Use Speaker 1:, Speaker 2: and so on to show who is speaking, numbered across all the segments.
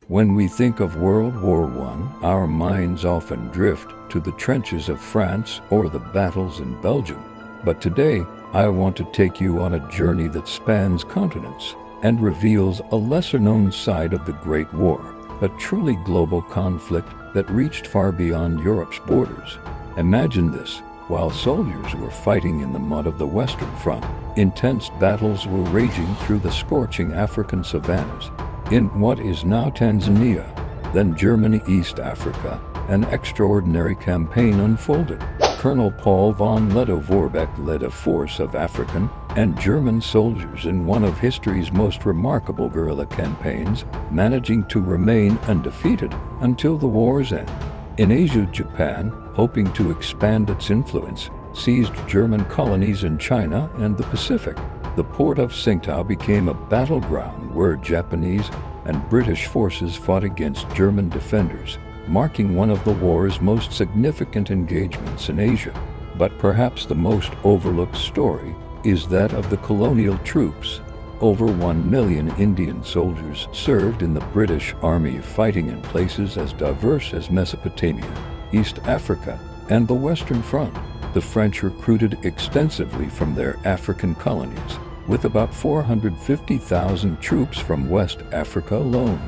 Speaker 1: When we think of World War I, our minds often drift to the trenches of France or the battles in Belgium. But today, I want to take you on a journey that spans continents and reveals a lesser-known side of the Great War, a truly global conflict that reached far beyond Europe's borders. Imagine this. While soldiers were fighting in the mud of the Western Front, intense battles were raging through the scorching African savannas. In what is now Tanzania, then Germany, East Africa, an extraordinary campaign unfolded. Colonel Paul von Lettow-Vorbeck led a force of African and German soldiers in one of history's most remarkable guerrilla campaigns, managing to remain undefeated until the war's end. In Asia, Japan, hoping to expand its influence, seized German colonies in China and the Pacific. The port of Tsingtao became a battleground where Japanese and British forces fought against German defenders, marking one of the war's most significant engagements in Asia. But perhaps the most overlooked story is that of the colonial troops. Over 1 million Indian soldiers served in the British Army, fighting in places as diverse as Mesopotamia, East Africa, and the Western Front. The French recruited extensively from their African colonies, with about 450,000 troops from West Africa alone.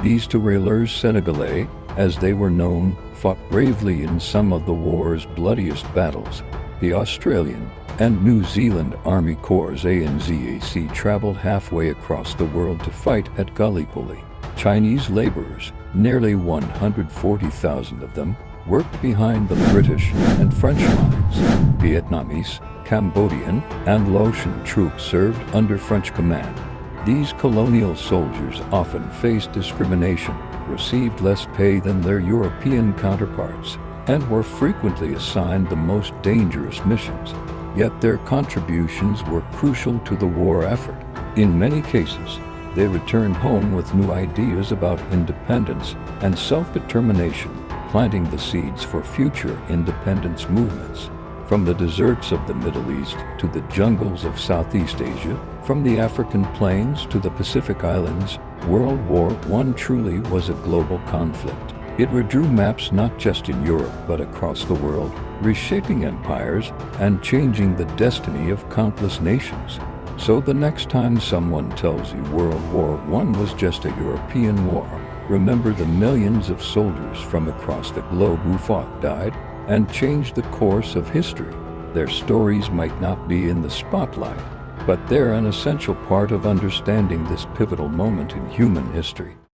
Speaker 1: These tirailleurs Senegalais, as they were known, fought bravely in some of the war's bloodiest battles. The Australian and New Zealand Army Corps ANZAC traveled halfway across the world to fight at Gallipoli. Chinese laborers, nearly 140,000 of them, worked behind the British and French lines. Vietnamese, Cambodian, and Laotian troops served under French command. These colonial soldiers often faced discrimination, received less pay than their European counterparts, and were frequently assigned the most dangerous missions. Yet their contributions were crucial to the war effort. In many cases, they returned home with new ideas about independence and self-determination, planting the seeds for future independence movements. From the deserts of the Middle East to the jungles of Southeast Asia, from the African plains to the Pacific Islands, World War I truly was a global conflict. It redrew maps not just in Europe but across the world, reshaping empires and changing the destiny of countless nations. So the next time someone tells you World War I was just a European war, remember the millions of soldiers from across the globe who fought, died, and changed the course of history. Their stories might not be in the spotlight, but they're an essential part of understanding this pivotal moment in human history.